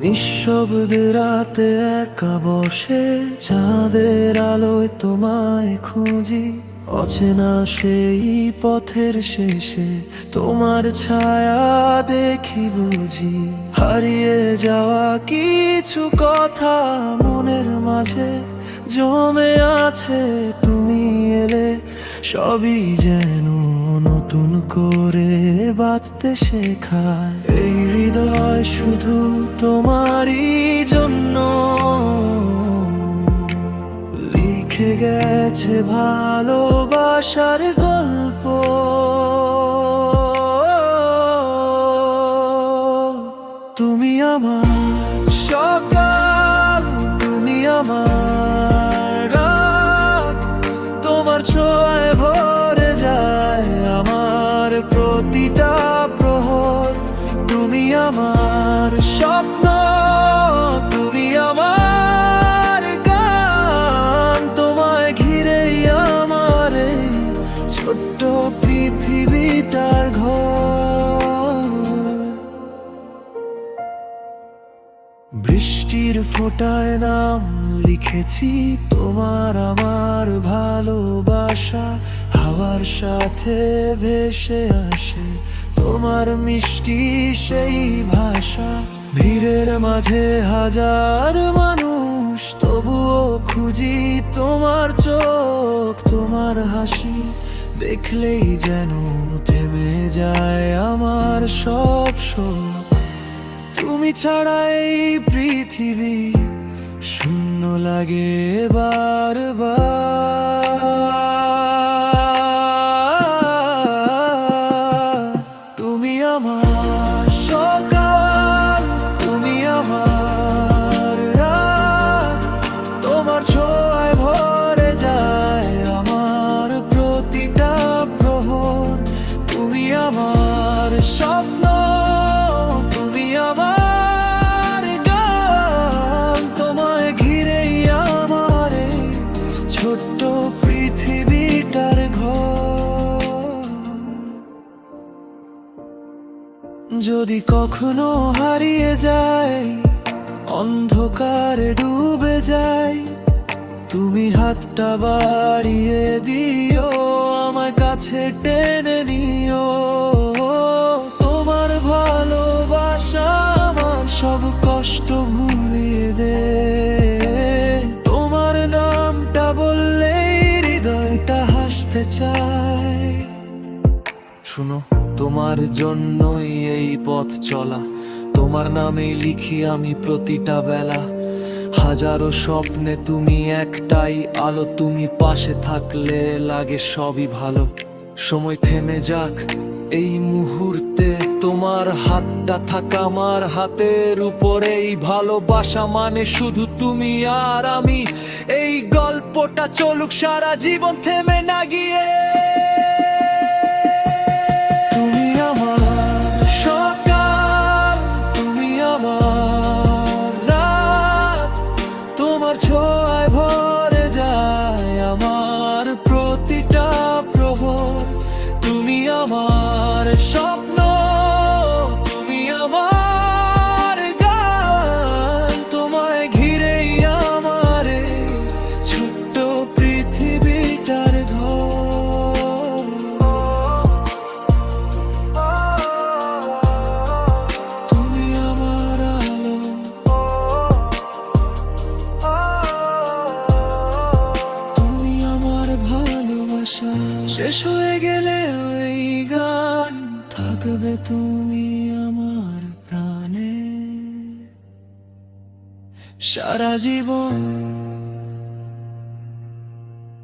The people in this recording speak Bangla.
নিঃশব্দে রাতে একা বসে চাঁদের আলোয় তোমায় খুঁজি, অচেনা সেই পথের শেষে তোমার ছায়া দেখি বুঝি। হারিয়ে যাওয়া কিছু কথা মনের মাঝে জমে আছে, তুমি এলে সবই যেন নতুন করে বাঁচতে শেখায়। এই হৃদয় শুধু তোমারই জন্য লিখে গেছে ভালোবাসার গল্প। তুমি আমার সকাল, তুমি আমার রাত, তোমার ছোঁয়ায় ভরে যায় আমার প্রতিটা প্রহর। তুমি আমার স্বপ্ন, তুমি আমার গান, তোমায় ঘিরেই আমার এই ছোট্ট পৃথিবীটার ঘর। বৃষ্টির ফোঁটায় নাম লিখেছি তোমার আমার ভালোবাসা, হাওয়ার সাথে ভেসে আসে তোমার মিষ্টি সেই ভাষা। ভিড়ের মাঝে হাজার মানুষ, তবুও খুঁজি তোমার চোখ, তোমার হাসি দেখলেই যেন থেমে যায় আমার সব শোক। তুমি ছাড়া এই পৃথিবী শূন্য লাগে বারবার। তুমি আমার সকাল, তুমি আমার রাত, তোমার ছোঁয়ায় ভরে যায় আমার প্রতিটা প্রহর। তুমি আমার স্বপ্ন, তুমি আমার গান, তোমায় ঘিরেই আমার এই ছোট্ট পৃথিবীটার ঘর। যদি কখনো হারিয়ে যায়, অন্ধকারে ডুবে যায়, তুমি হাতটা বাড়িয়ে দিও, আমায় কাছে টেনে নিও। তোমার ভালোবাসা আমার সব কষ্ট ভুলিয়ে দে, তোমার নামটা বললেই হৃদয়টা হাসতে চায়। শুনো, তোমার জন্যই এই পথ চলা, তোমার নামেই লিখি আমি প্রতিটা বেলা। হাজারো স্বপ্নে তুমি একটাই আলো, তুমি পাশে থাকলে লাগে সবই ভালো। সময় থেমে যাক এই মুহূর্তে, তোমার হাতটা থাকা আমার হাতের উপরে। এই ভালোবাসা মানে শুধু তুমি আর আমি, এই গল্পটা চলুক সারা জীবন থেমে না গিয়ে। তুমি আমার সকাল, তুমি আমার রাত, তোমার ছোঁয়ায় ভরে যায় আমার প্রতিটা প্রহর। তুমি আমার স্বপ্ন, তুমি আমার গান, তোমায় ঘিরেই আমার এই ছোট্ট পৃথিবীটার ঘর। তুমি আমার আলো, তুমি আমার ভালোবাসা। শেষ হয়ে গেলে ওই গান থাকবে তুমি আমার প্রাণে সারা জীবন।